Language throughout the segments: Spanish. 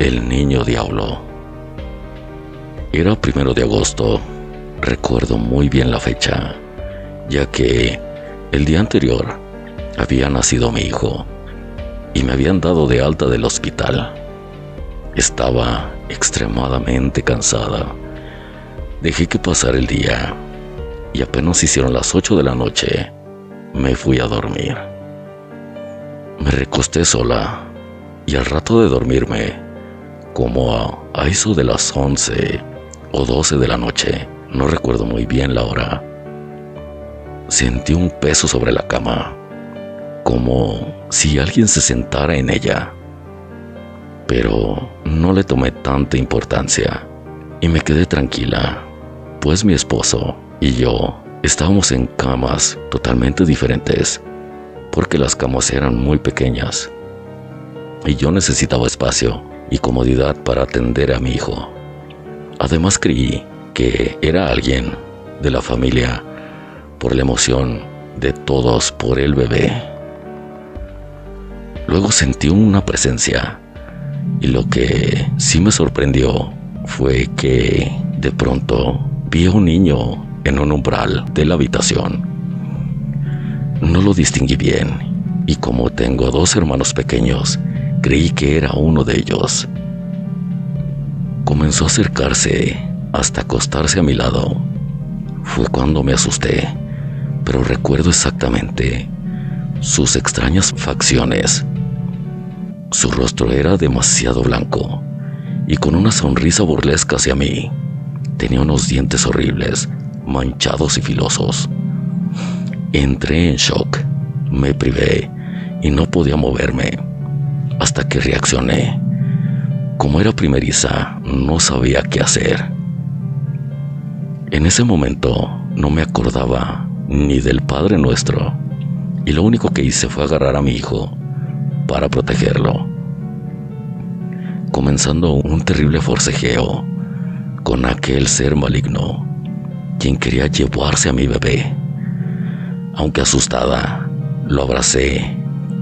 El Niño Diablo. Era 1 de agosto. Recuerdo muy bien la fecha, ya que el día anterior había nacido mi hijo y me habían dado de alta del hospital. Estaba extremadamente cansada. Dejé que pasara el día y apenas hicieron las 8 de la noche, me fui a dormir. Me recosté sola y al rato de dormirme, como a eso de las 11 o 12 de la noche, no recuerdo muy bien la hora, sentí un peso sobre la cama, como si alguien se sentara en ella. Pero no le tomé tanta importancia y me quedé tranquila, pues mi esposo y yo estábamos en camas totalmente diferentes, porque las camas eran muy pequeñas y yo necesitaba espacio y comodidad para atender a mi hijo. Además creí que era alguien de la familia por la emoción de todos por el bebé. Luego sentí una presencia y lo que sí me sorprendió fue que de pronto vi a un niño en un umbral de la habitación. No lo distinguí bien y como tengo 2 hermanos pequeños, creí que era uno de ellos. Comenzó a acercarse hasta acostarse a mi lado. Fue cuando me asusté, pero recuerdo exactamente sus extrañas facciones. Su rostro era demasiado blanco y con una sonrisa burlesca hacia mí. Tenía unos dientes horribles, manchados y filosos. Entré en shock, me privé y no podía moverme hasta que reaccioné. Como era primeriza, no sabía qué hacer. En ese momento no me acordaba ni del Padre Nuestro y lo único que hice fue agarrar a mi hijo para protegerlo, comenzando un terrible forcejeo con aquel ser maligno, quien quería llevarse a mi bebé. Aunque asustada, lo abracé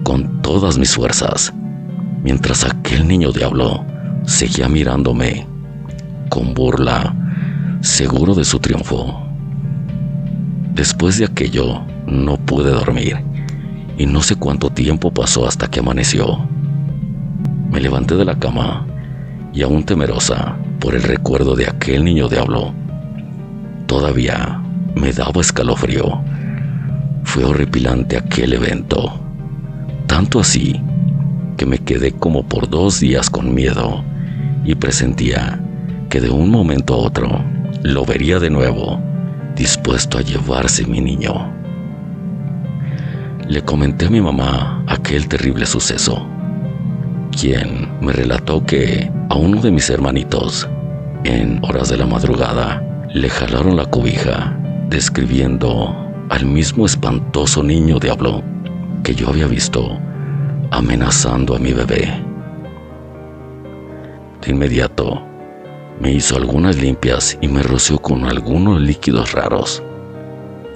con todas mis fuerzas, mientras aquel niño diablo seguía mirándome con burla, seguro de su triunfo. Después de aquello, no pude dormir y no sé cuánto tiempo pasó hasta que amaneció. Me levanté de la cama y aún temerosa por el recuerdo de aquel niño diablo, todavía me daba escalofrío. Fue horripilante aquel evento, tanto así que me quedé como por 2 días con miedo y presentía que de un momento a otro lo vería de nuevo, dispuesto a llevarse mi niño. Le comenté a mi mamá aquel terrible suceso, quien me relató que a uno de mis hermanitos, en horas de la madrugada, le jalaron la cobija, describiendo al mismo espantoso niño diablo que yo había visto amenazando a mi bebé. De inmediato me hizo algunas limpias y me roció con algunos líquidos raros,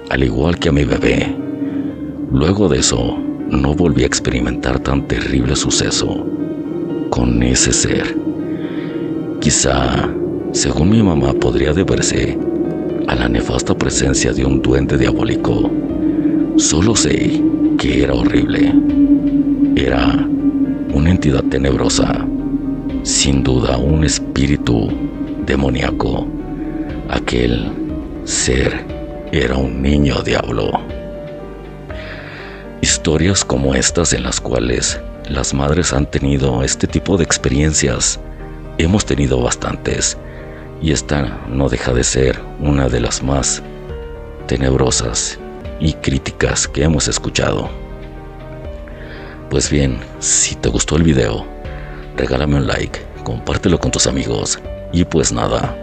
al igual que a mi bebé. Luego de eso, no volví a experimentar tan terrible suceso con ese ser. Quizá, según mi mamá, podría deberse a la nefasta presencia de un duende diabólico. Solo sé que era horrible. Era una entidad tenebrosa, sin duda un espíritu demoníaco. Aquel ser era un niño diablo. Historias como estas en las cuales las madres han tenido este tipo de experiencias, hemos tenido bastantes, y esta no deja de ser una de las más tenebrosas y críticas que hemos escuchado. Pues bien, si te gustó el video, regálame un like, compártelo con tus amigos, y pues nada,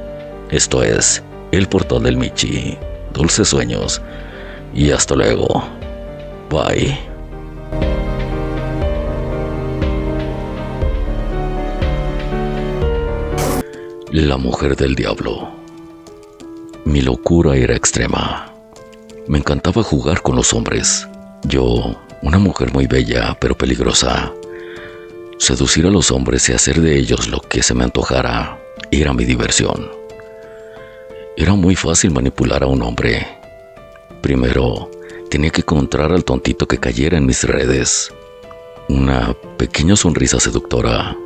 esto es El Portal del Michi. Dulces sueños y hasta luego. Bye. La mujer del diablo. Mi locura era extrema. Me encantaba jugar con los hombres. Yo, una mujer muy bella pero peligrosa, Seducir a los hombres y hacer de ellos lo que se me antojara era mi diversión. Era muy fácil manipular a un hombre. Primero, tenía que encontrar al tontito que cayera en mis redes. Una pequeña sonrisa seductora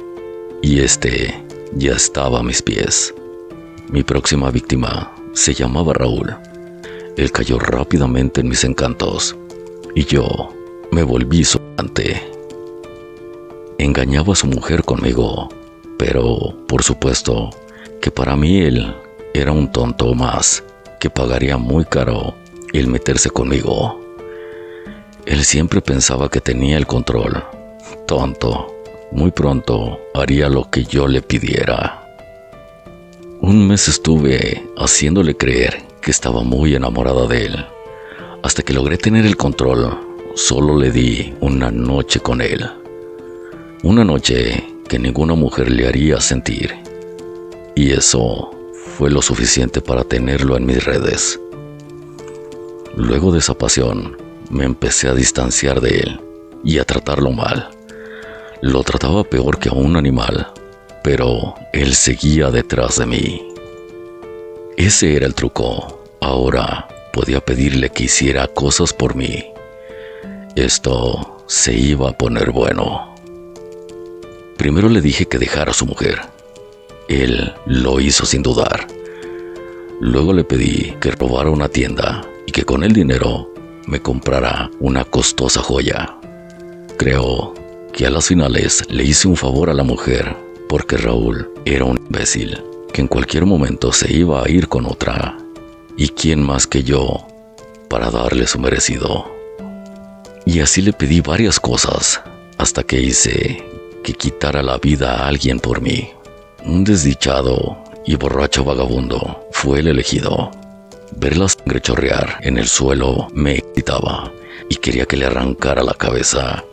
y ya estaba a mis pies. Mi próxima víctima se llamaba Raúl. Él cayó rápidamente en mis encantos y yo me volví su amante. Engañaba a su mujer conmigo, pero por supuesto que para mí él era un tonto más que pagaría muy caro el meterse conmigo. Él siempre pensaba que tenía el control. Tonto. Muy pronto haría lo que yo le pidiera. Un mes estuve haciéndole creer que estaba muy enamorada de él, hasta que logré tener el control. Solo le di una noche con él. Una noche que ninguna mujer le haría sentir. Y eso fue lo suficiente para tenerlo en mis redes. Luego de esa pasión, me empecé a distanciar de él y a tratarlo mal. Lo trataba peor que a un animal, pero él seguía detrás de mí. Ese era el truco. Ahora podía pedirle que hiciera cosas por mí. Esto se iba a poner bueno. Primero le dije que dejara a su mujer. Él lo hizo sin dudar. Luego le pedí que robara una tienda y que con el dinero me comprara una costosa joya. Creo que a las finales le hice un favor a la mujer, porque Raúl era un imbécil que en cualquier momento se iba a ir con otra. ¿Y quién más que yo para darle su merecido? Y así le pedí varias cosas, hasta que hice que quitara la vida a alguien por mí. Un desdichado y borracho vagabundo fue el elegido. Ver la sangre chorrear en el suelo me excitaba y quería que le arrancara la cabeza.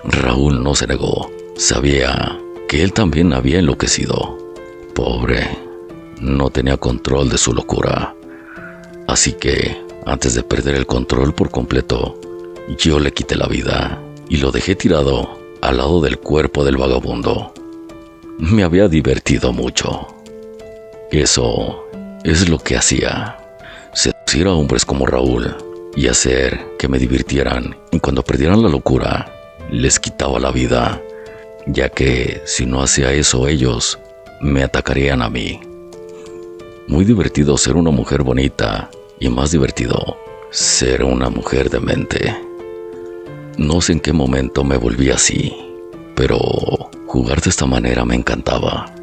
Raúl no se negó. Sabía que él también había enloquecido. Pobre, no tenía control de su locura. Así que, antes de perder el control por completo, yo le quité la vida y lo dejé tirado al lado del cuerpo del vagabundo. Me había divertido mucho. Eso es lo que hacía. Seducir a hombres como Raúl y hacer que me divirtieran, y cuando perdieran la locura, les quitaba la vida, ya que si no hacía eso ellos, me atacarían a mí. Muy divertido ser una mujer bonita y más divertido ser una mujer demente. No sé en qué momento me volví así, pero jugar de esta manera me encantaba.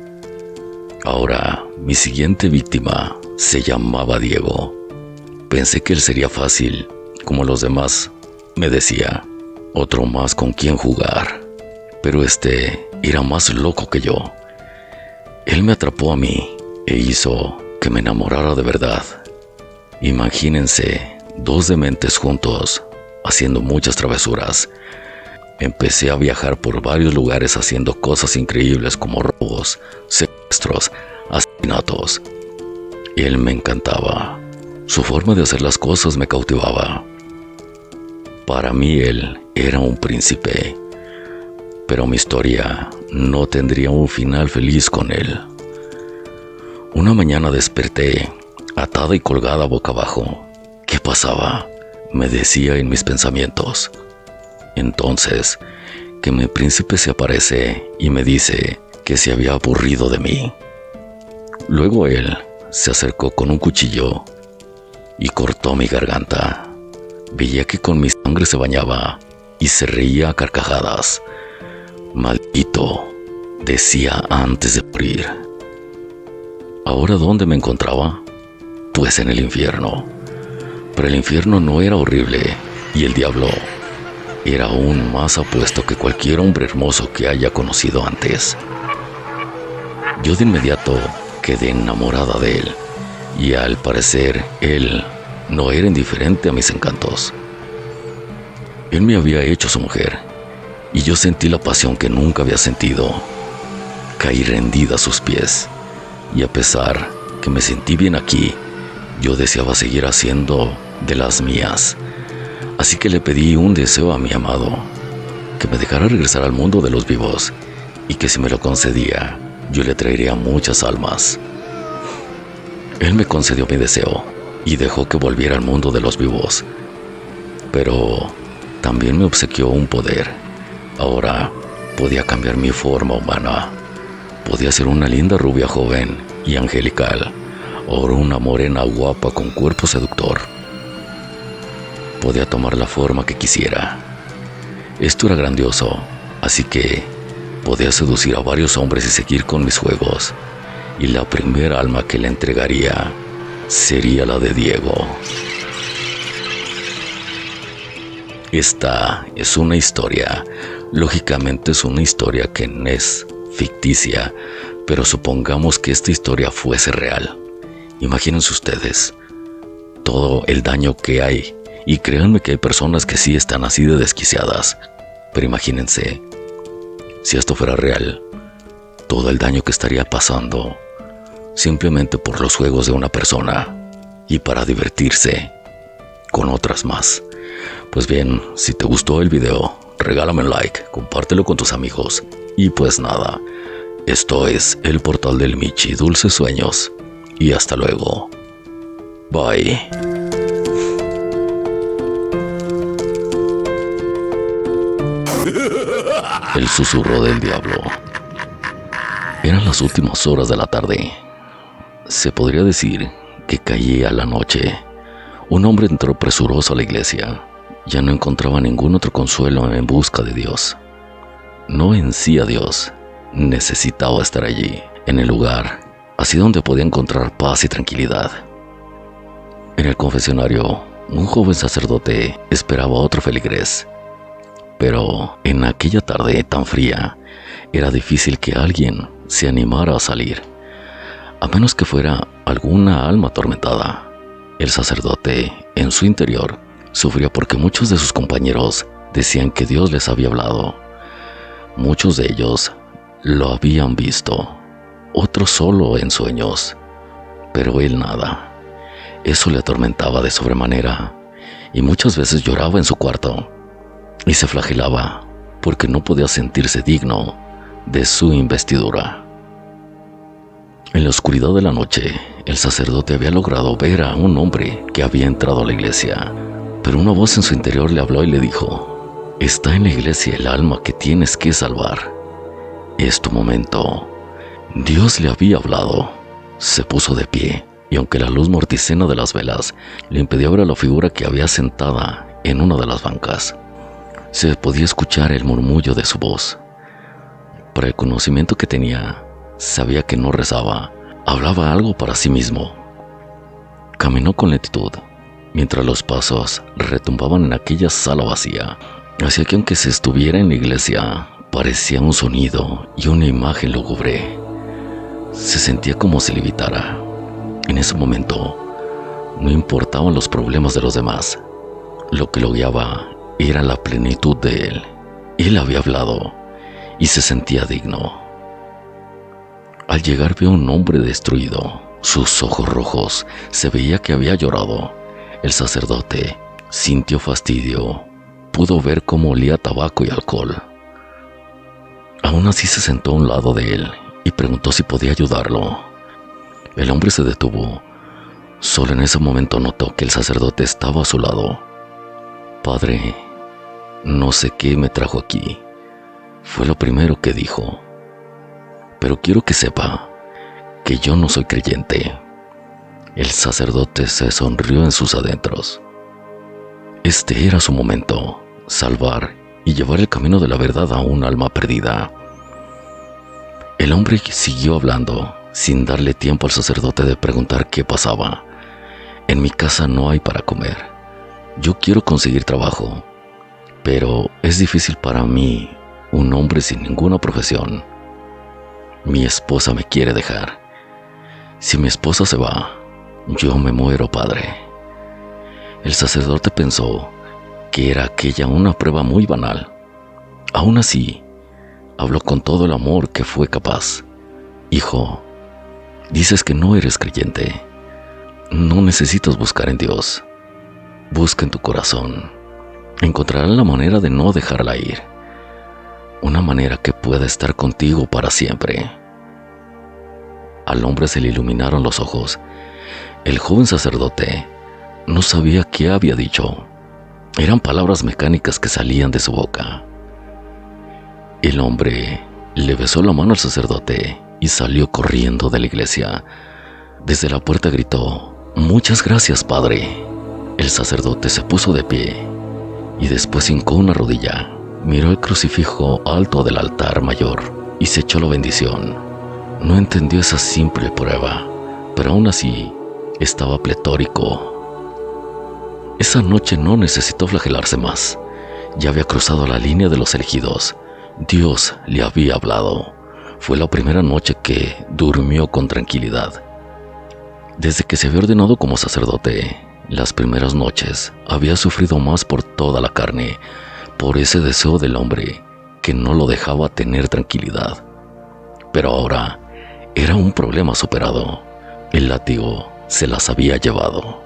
Ahora, mi siguiente víctima se llamaba Diego. Pensé que él sería fácil, como los demás. Me decía, otro más con quien jugar. Pero era más loco que yo. Él me atrapó a mí e hizo que me enamorara de verdad. Imagínense, dos dementes juntos, haciendo muchas travesuras. Empecé a viajar por varios lugares haciendo cosas increíbles como robos, secuestros, asesinatos. Él me encantaba. Su forma de hacer las cosas me cautivaba. Para mí él era un príncipe, pero mi historia no tendría un final feliz con él. Una mañana desperté, atada y colgada boca abajo. ¿Qué pasaba?, me decía en mis pensamientos. Entonces, que mi príncipe se aparece y me dice que se había aburrido de mí. Luego él se acercó con un cuchillo y cortó mi garganta. Veía que con mi sangre se bañaba y se reía a carcajadas. Maldito, decía antes de morir. ¿Ahora dónde me encontraba? Pues en el infierno. Pero el infierno no era horrible y el diablo era aún más apuesto que cualquier hombre hermoso que haya conocido antes. Yo de inmediato quedé enamorada de él y al parecer él no era indiferente a mis encantos. Él me había hecho su mujer y yo sentí la pasión que nunca había sentido. Caí rendida a sus pies y a pesar que me sentí bien aquí, yo deseaba seguir haciendo de las mías. Así que le pedí un deseo a mi amado. que me dejara regresar al mundo de los vivos y que si me lo concedía, yo le traería muchas almas. Él me concedió mi deseo y dejó que volviera al mundo de los vivos, pero también me obsequió un poder. Ahora podía cambiar mi forma humana. Podía ser una linda rubia joven y angelical, o una morena guapa con cuerpo seductor. Podía tomar la forma que quisiera. Esto era grandioso, así que podía seducir a varios hombres y seguir con mis juegos. Y la primera alma que le entregaría sería la de Diego. Esta es una historia. Lógicamente es una historia que no es ficticia, pero supongamos que esta historia fuese real. Imagínense ustedes todo el daño que hay, y créanme que hay personas que sí están así de desquiciadas, pero imagínense, si esto fuera real, todo el daño que estaría pasando simplemente por los juegos de una persona y para divertirse con otras más. Pues bien, si te gustó el video, regálame un like, compártelo con tus amigos y pues nada, esto es el portal del Michi. Dulces sueños y hasta luego. Bye. El susurro del diablo. Eran las últimas horas de la tarde. Se podría decir que caía la noche. Un hombre entró presuroso a la iglesia. Ya no encontraba ningún otro consuelo en busca de Dios. No en sí a Dios. Necesitaba estar allí, en el lugar, así donde podía encontrar paz y tranquilidad. En el confesionario, un joven sacerdote esperaba a otro feligrés. Pero en aquella tarde tan fría, era difícil que alguien se animara a salir, a menos que fuera alguna alma atormentada. El sacerdote, en su interior, sufría porque muchos de sus compañeros decían que Dios les había hablado. Muchos de ellos lo habían visto, otros solo en sueños, pero él nada. Eso le atormentaba de sobremanera, y muchas veces lloraba en su cuarto y se flagelaba porque no podía sentirse digno de su investidura. En la oscuridad de la noche, el sacerdote había logrado ver a un hombre que había entrado a la iglesia, pero una voz en su interior le habló y le dijo: «Está en la iglesia el alma que tienes que salvar. Es tu momento». Dios le había hablado. Se puso de pie, y aunque la luz morticena de las velas le impedía ver a la figura que había sentada en una de las bancas, se podía escuchar el murmullo de su voz. Por el conocimiento que tenía, sabía que no rezaba, hablaba algo para sí mismo. Caminó con lentitud, mientras los pasos retumbaban en aquella sala vacía. Hacía que aunque se estuviera en la iglesia, parecía un sonido y una imagen lúgubre. Se sentía como si levitara. En ese momento, no importaban los problemas de los demás. Lo que lo guiaba era la plenitud de él. Él había hablado y se sentía digno. Al llegar vio a un hombre destruido. Sus ojos rojos se veía que había llorado. El sacerdote sintió fastidio. Pudo ver cómo olía tabaco y alcohol. Aún así se sentó a un lado de él y preguntó si podía ayudarlo. El hombre se detuvo. Solo en ese momento notó que el sacerdote estaba a su lado. «Padre, no sé qué me trajo aquí», fue lo primero que dijo. «Pero quiero que sepa que yo no soy creyente». El sacerdote se sonrió en sus adentros. Este era su momento: salvar y llevar el camino de la verdad a un alma perdida. El hombre siguió hablando, sin darle tiempo al sacerdote de preguntar qué pasaba. «En mi casa no hay para comer. Yo quiero conseguir trabajo, pero es difícil para mí, un hombre sin ninguna profesión. Mi esposa me quiere dejar. Si mi esposa se va, yo me muero, padre». El sacerdote pensó que era aquella una prueba muy banal. Aún así, habló con todo el amor que fue capaz. «Hijo, dices que no eres creyente. No necesitas buscar en Dios. Busca en tu corazón. Encontrarás la manera de no dejarla ir. una manera que pueda estar contigo para siempre. Al hombre se le iluminaron los ojos. El joven sacerdote no sabía qué había dicho. Eran palabras mecánicas que salían de su boca. El hombre le besó la mano al sacerdote y salió corriendo de la iglesia. Desde la puerta gritó: «Muchas gracias, padre». El sacerdote se puso de pie y después hincó una rodilla, miró el crucifijo alto del altar mayor y se echó la bendición. No entendió esa simple prueba, pero aún así estaba pletórico. Esa noche no necesitó flagelarse más. Ya había cruzado la línea de los elegidos. Dios le había hablado. Fue la primera noche que durmió con tranquilidad. Desde que se había ordenado como sacerdote, las primeras noches había sufrido más por toda la carne, por ese deseo del hombre que no lo dejaba tener tranquilidad. Pero ahora era un problema superado. El látigo se las había llevado.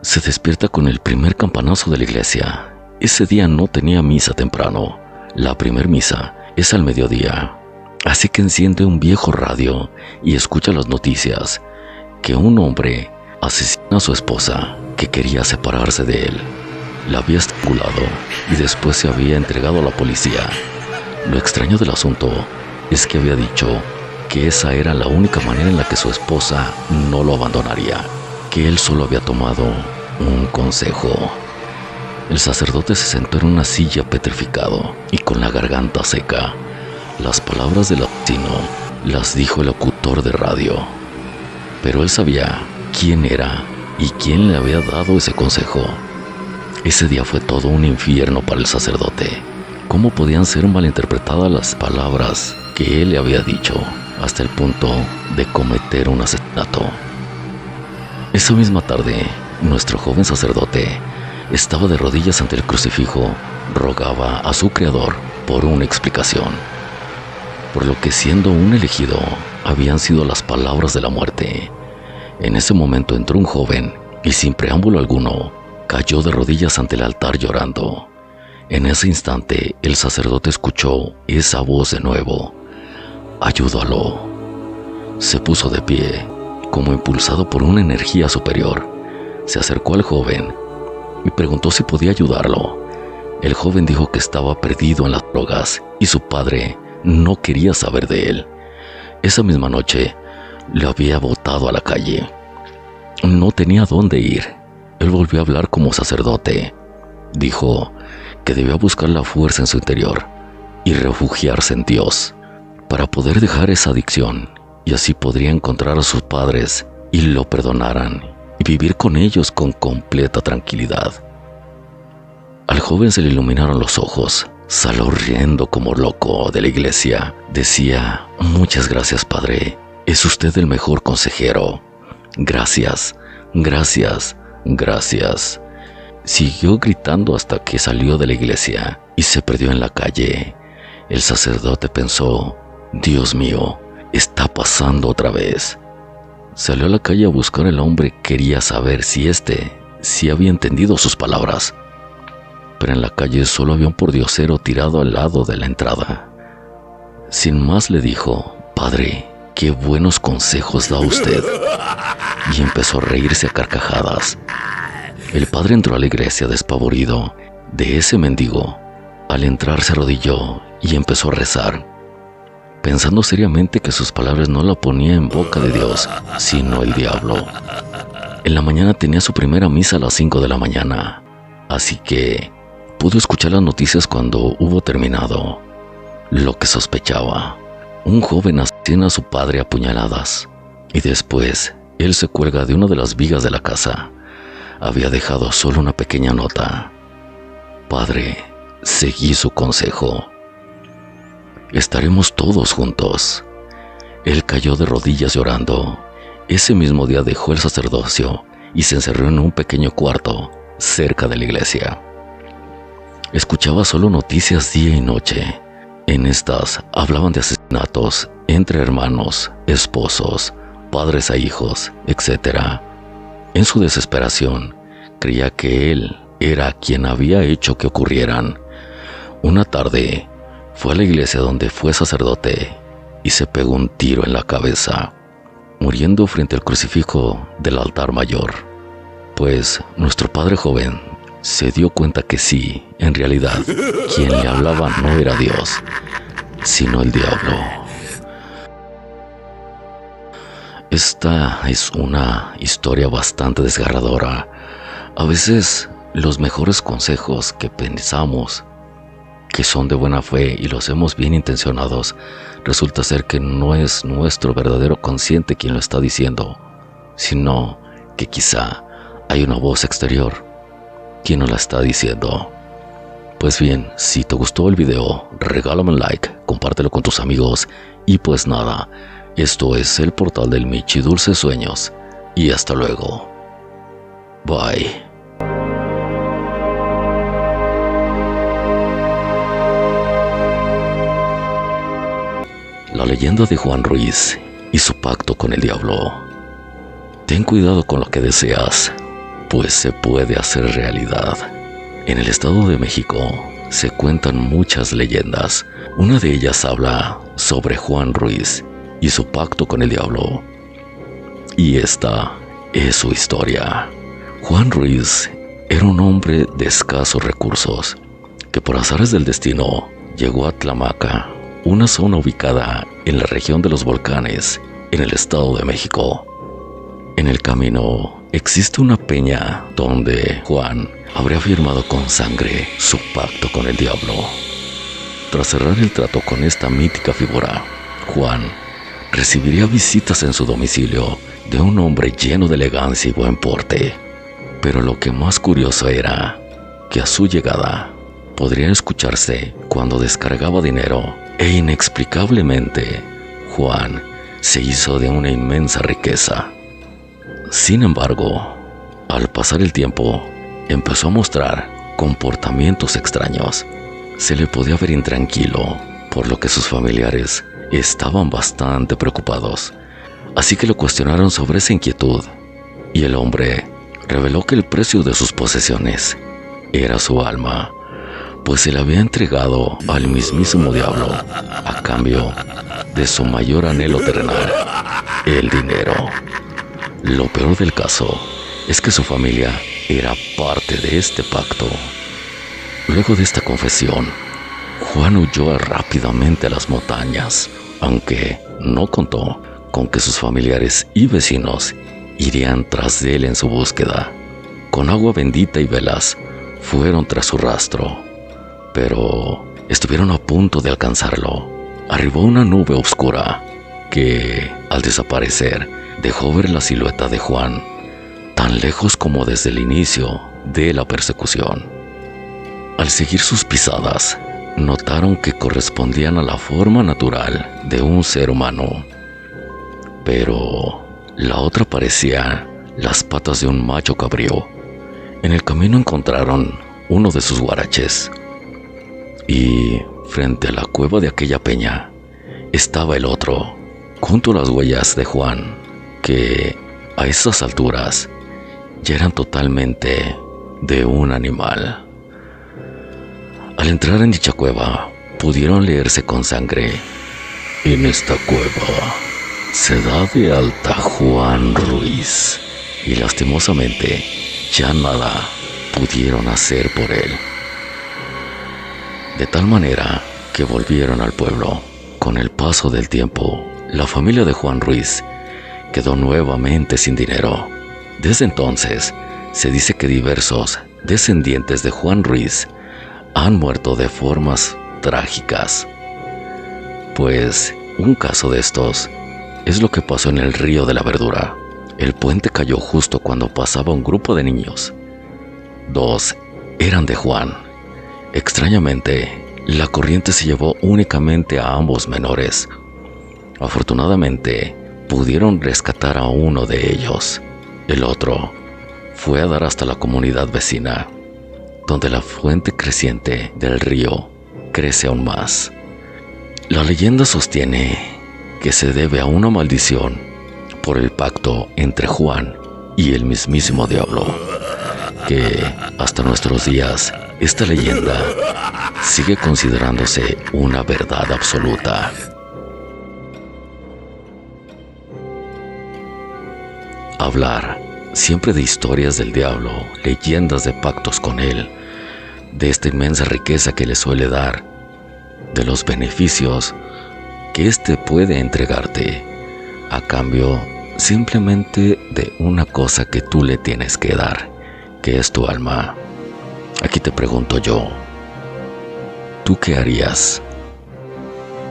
Se despierta con el primer campanazo de la iglesia. Ese día no tenía misa temprano. La primer misa es al mediodía. Así que enciende un viejo radio y escucha las noticias que un hombre asesina a su esposa, que quería separarse de él. La había estrangulado y después se había entregado a la policía. Lo extraño del asunto es que había dicho que esa era la única manera en la que su esposa no lo abandonaría, que él solo había tomado un consejo. El sacerdote se sentó en una silla petrificado y con la garganta seca. Las palabras del asesino las dijo el locutor de radio, pero él sabía quién era y quién le había dado ese consejo. Ese día fue todo un infierno para el sacerdote. ¿Cómo podían ser malinterpretadas las palabras que él le había dicho, hasta el punto de cometer un asesinato? Esa misma tarde, nuestro joven sacerdote estaba de rodillas ante el crucifijo, rogaba a su Creador por una explicación, por lo que, siendo un elegido, habían sido las palabras de la muerte. En ese momento entró un joven y, sin preámbulo alguno, cayó de rodillas ante el altar llorando. En ese instante, el sacerdote escuchó esa voz de nuevo: «Ayúdalo». Se puso de pie, como impulsado por una energía superior. Se acercó al joven y preguntó si podía ayudarlo. El joven dijo que estaba perdido en las drogas y su padre no quería saber de él. Esa misma noche le había botado a la calle. No tenía dónde ir. Él volvió a hablar como sacerdote. Dijo que debía buscar la fuerza en su interior y refugiarse en Dios para poder dejar esa adicción, y así podría encontrar a sus padres y lo perdonaran y vivir con ellos con completa tranquilidad. Al joven se le iluminaron los ojos. Salió riendo como loco de la iglesia. Decía: «Muchas gracias, padre. Es usted el mejor consejero. Gracias, gracias, gracias». Siguió gritando hasta que salió de la iglesia y se perdió en la calle. El sacerdote pensó: «Dios mío, está pasando otra vez». Salió a la calle a buscar al hombre. Quería saber si había entendido sus palabras. Pero en la calle solo había un pordiosero tirado al lado de la entrada. Sin más le dijo: «Padre, qué buenos consejos da usted». Y empezó a reírse a carcajadas. El padre entró a la iglesia despavorido de ese mendigo. Al entrar se arrodilló y empezó a rezar, pensando seriamente que sus palabras no la ponía en boca de Dios, sino el diablo. En la mañana tenía su primera misa a las 5 de la mañana, así que pudo escuchar las noticias cuando hubo terminado. Lo que sospechaba: un joven asesina a su padre a puñaladas, y después él se cuelga de una de las vigas de la casa. Había dejado solo una pequeña nota: «Padre, seguí su consejo. Estaremos todos juntos». Él cayó de rodillas llorando. Ese mismo día dejó el sacerdocio y se encerró en un pequeño cuarto cerca de la iglesia. Escuchaba solo noticias día y noche. En estas hablaban de asesinatos entre hermanos, esposos, padres a hijos, etc. En su desesperación, creía que él era quien había hecho que ocurrieran. Una tarde fue a la iglesia donde fue sacerdote y se pegó un tiro en la cabeza, muriendo frente al crucifijo del altar mayor. Pues nuestro padre joven se dio cuenta que sí, en realidad, quien le hablaba no era Dios, sino el diablo. Esta es una historia bastante desgarradora. A veces los mejores consejos que pensamos que son de buena fe y los hacemos bien intencionados, resulta ser que no es nuestro verdadero consciente quien lo está diciendo, sino que quizá hay una voz exterior quien nos la está diciendo. Pues bien, si te gustó el video, regálame un like, compártelo con tus amigos y pues nada, esto es el portal del Michi Dulces Sueños y hasta luego. Bye. La leyenda de Juan Ruiz y su pacto con el diablo. Ten cuidado con lo que deseas, pues se puede hacer realidad. En el Estado de México se cuentan muchas leyendas. Una de ellas habla sobre Juan Ruiz y su pacto con el diablo. Y esta es su historia. Juan Ruiz era un hombre de escasos recursos, que por azares del destino llegó a Tlamaca, una zona ubicada en la región de los volcanes, en el Estado de México. En el camino existe una peña donde Juan habría firmado con sangre su pacto con el diablo. Tras cerrar el trato con esta mítica figura, Juan recibiría visitas en su domicilio de un hombre lleno de elegancia y buen porte. Pero lo que más curioso era que a su llegada podría escucharse cuando descargaba dinero e inexplicablemente Juan se hizo de una inmensa riqueza. Sin embargo, al pasar el tiempo, empezó a mostrar comportamientos extraños. Se le podía ver intranquilo, por lo que sus familiares estaban bastante preocupados. Así que lo cuestionaron sobre esa inquietud, y el hombre reveló que el precio de sus posesiones era su alma, pues se le había entregado al mismísimo diablo a cambio de su mayor anhelo terrenal, el dinero. Lo peor del caso es que su familia era parte de este pacto. Luego de esta confesión, Juan huyó rápidamente a las montañas, aunque no contó con que sus familiares y vecinos irían tras de él en su búsqueda. Con agua bendita y velas fueron tras su rastro, pero estuvieron a punto de alcanzarlo. Arribó una nube oscura que, al desaparecer, dejó ver la silueta de Juan, tan lejos como desde el inicio de la persecución. Al seguir sus pisadas, notaron que correspondían a la forma natural de un ser humano, pero la otra parecía las patas de un macho cabrío. En el camino encontraron uno de sus guaraches, y frente a la cueva de aquella peña estaba el otro, junto a las huellas de Juan, que a esas alturas ya eran totalmente de un animal. Al entrar en dicha cueva, pudieron leerse con sangre: en esta cueva se da de alta Juan Ruiz, y lastimosamente ya nada pudieron hacer por él. De tal manera que volvieron al pueblo. Con el paso del tiempo, la familia de Juan Ruiz quedó nuevamente sin dinero. Desde entonces, se dice que diversos descendientes de Juan Ruiz han muerto de formas trágicas. Pues un caso de estos es lo que pasó en el Río de la Verdura. El puente cayó justo cuando pasaba un grupo de niños. 2 eran de Juan. Extrañamente, la corriente se llevó únicamente a ambos menores. Afortunadamente, pudieron rescatar a uno de ellos. El otro fue a dar hasta la comunidad vecina, donde la fuente creciente del río crece aún más. La leyenda sostiene que se debe a una maldición por el pacto entre Juan y el mismísimo diablo, que hasta nuestros días esta leyenda sigue considerándose una verdad absoluta. Hablar siempre de historias del diablo, leyendas de pactos con él, de esta inmensa riqueza que le suele dar, de los beneficios que éste puede entregarte, a cambio simplemente de una cosa que tú le tienes que dar, que es tu alma. Aquí te pregunto yo, ¿tú qué harías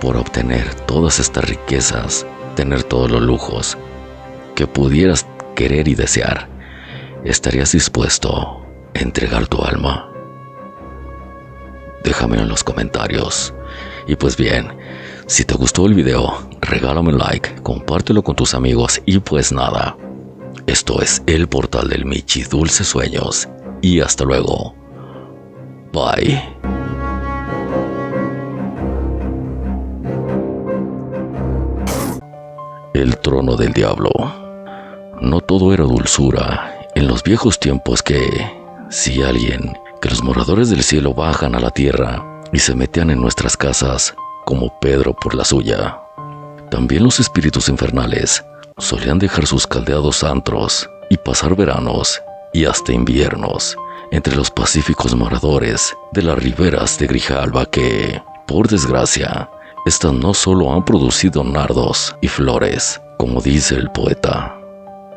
por obtener todas estas riquezas, tener todos los lujos que pudieras querer y desear? ¿Estarías dispuesto a entregar tu alma? Déjamelo en los comentarios. Y pues bien, si te gustó el video, regálame un like, compártelo con tus amigos y pues nada. Esto es el portal del Michi, dulces sueños y hasta luego. Bye. El trono del diablo. No todo era dulzura. En los viejos tiempos que los moradores del cielo bajan a la tierra y se metían en nuestras casas como Pedro por la suya. También los espíritus infernales solían dejar sus caldeados antros y pasar veranos y hasta inviernos entre los pacíficos moradores de las riberas de Grijalba que, por desgracia, estas no solo han producido nardos y flores, como dice el poeta,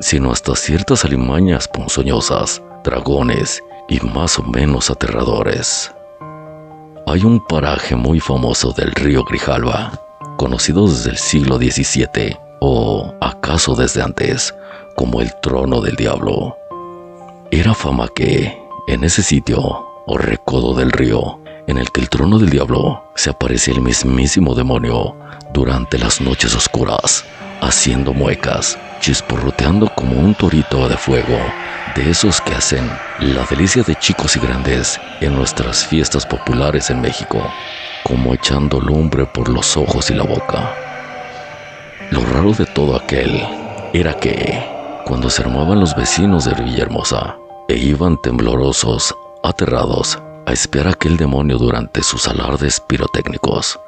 sino hasta ciertas alimañas ponzoñosas, dragones y más o menos aterradores. Hay un paraje muy famoso del río Grijalba, conocido desde el siglo XVII, o acaso desde antes, como el trono del diablo. Era fama que, en ese sitio, o recodo del río, en el que el trono del diablo se aparece el mismísimo demonio durante las noches oscuras, haciendo muecas, chisporroteando como un torito de fuego, de esos que hacen la delicia de chicos y grandes en nuestras fiestas populares en México, como echando lumbre por los ojos y la boca. Lo raro de todo aquel era que, cuando se armaban los vecinos de Villahermosa e iban temblorosos, aterrados, a espiar a aquel demonio durante sus alardes pirotécnicos,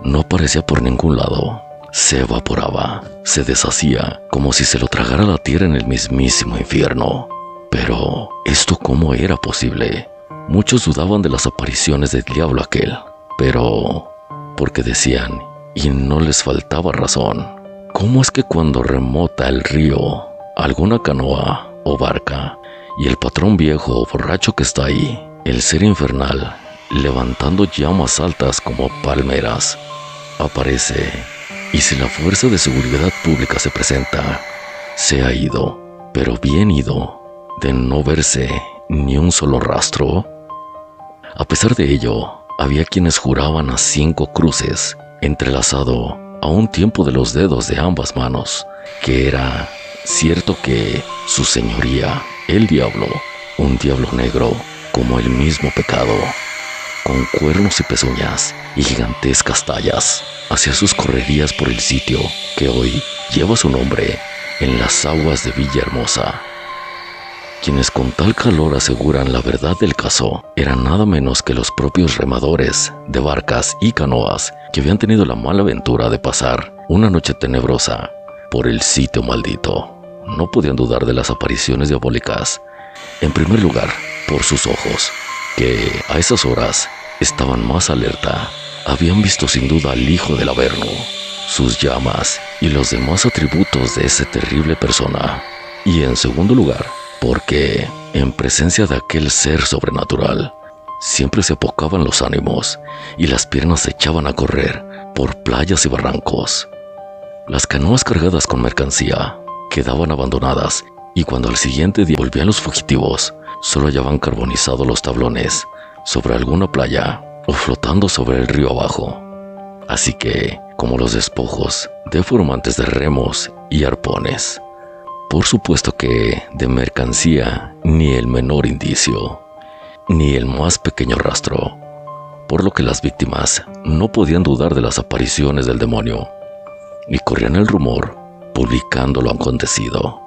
no aparecía por ningún lado. Se evaporaba, se deshacía, como si se lo tragara la tierra en el mismísimo infierno. Pero, ¿esto cómo era posible? Muchos dudaban de las apariciones del diablo aquel, pero porque decían, y no les faltaba razón, ¿cómo es que cuando remota el río alguna canoa o barca y el patrón viejo o borracho que está ahí, el ser infernal, levantando llamas altas como palmeras, aparece? Y si la fuerza de seguridad pública se presenta, se ha ido, pero bien ido, de no verse ni un solo rastro. A pesar de ello, había quienes juraban a 5 cruces, entrelazado a un tiempo de los dedos de ambas manos, que era cierto que su señoría, el diablo, un diablo negro, como el mismo pecado, con cuernos y pezuñas y gigantescas tallas, hacía sus correrías por el sitio que hoy lleva su nombre en las aguas de Villahermosa. Quienes con tal calor aseguran la verdad del caso eran nada menos que los propios remadores de barcas y canoas que habían tenido la mala aventura de pasar una noche tenebrosa por el sitio maldito. No podían dudar de las apariciones diabólicas, en primer lugar por sus ojos, que a esas horas estaban más alerta. Habían visto sin duda al hijo del Averno, sus llamas y los demás atributos de esa terrible persona. Y en segundo lugar, porque en presencia de aquel ser sobrenatural, siempre se apocaban los ánimos y las piernas se echaban a correr por playas y barrancos. Las canoas cargadas con mercancía quedaban abandonadas y cuando al siguiente día volvían los fugitivos, solo hallaban carbonizados los tablones sobre alguna playa o flotando sobre el río abajo. Así que, como los despojos deformantes de remos y arpones. Por supuesto que de mercancía ni el menor indicio, ni el más pequeño rastro, por lo que las víctimas no podían dudar de las apariciones del demonio, y corrían el rumor publicando lo acontecido.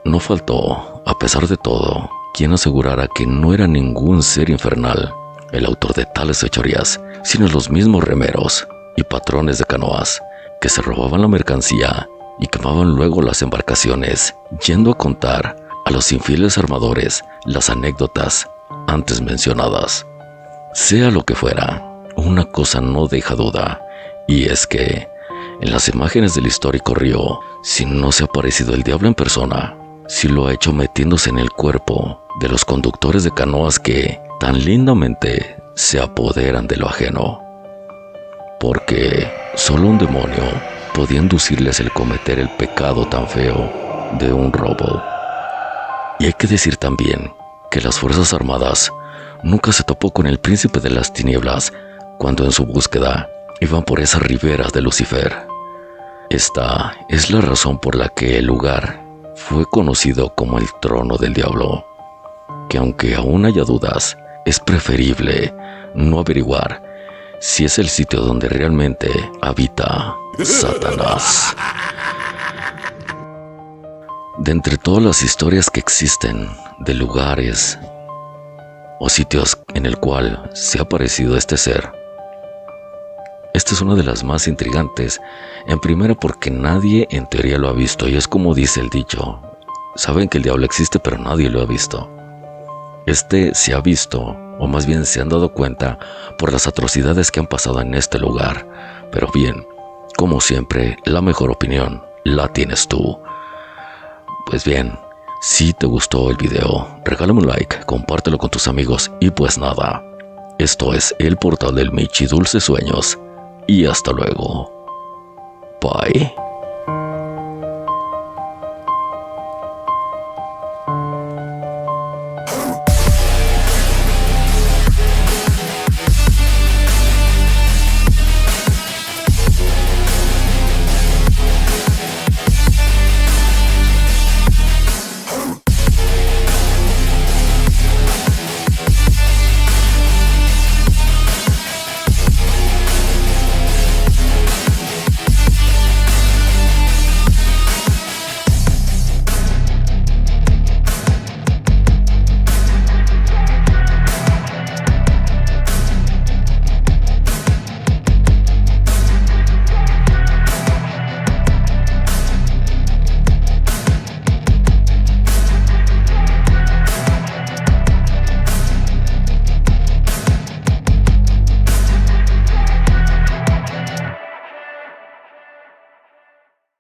No faltó, a pesar de todo, quien asegurara que no era ningún ser infernal el autor de tales fechorías, sino los mismos remeros y patrones de canoas que se robaban la mercancía y quemaban luego las embarcaciones, yendo a contar a los infieles armadores las anécdotas antes mencionadas. Sea lo que fuera, una cosa no deja duda, y es que en las imágenes del histórico río, si no se ha aparecido el diablo en persona, sí lo ha hecho metiéndose en el cuerpo de los conductores de canoas que tan lindamente se apoderan de lo ajeno. Porque solo un demonio podía inducirles el cometer el pecado tan feo de un robo. Y hay que decir también que las Fuerzas Armadas nunca se topó con el príncipe de las tinieblas cuando en su búsqueda iban por esas riberas de Lucifer. Esta es la razón por la que el lugar fue conocido como el trono del diablo, que aunque aún haya dudas, es preferible no averiguar si es el sitio donde realmente habita Satanás. De entre todas las historias que existen de lugares o sitios en el cual se ha aparecido este ser, esta es una de las más intrigantes, en primera porque nadie en teoría lo ha visto, y es como dice el dicho: saben que el diablo existe pero nadie lo ha visto. Este se ha visto, o más bien se han dado cuenta por las atrocidades que han pasado en este lugar. Pero bien, como siempre, la mejor opinión la tienes tú. Pues bien, si te gustó el video, regálame un like, compártelo con tus amigos y pues nada, esto es el portal del Michi Dulces Sueños y hasta luego. Bye.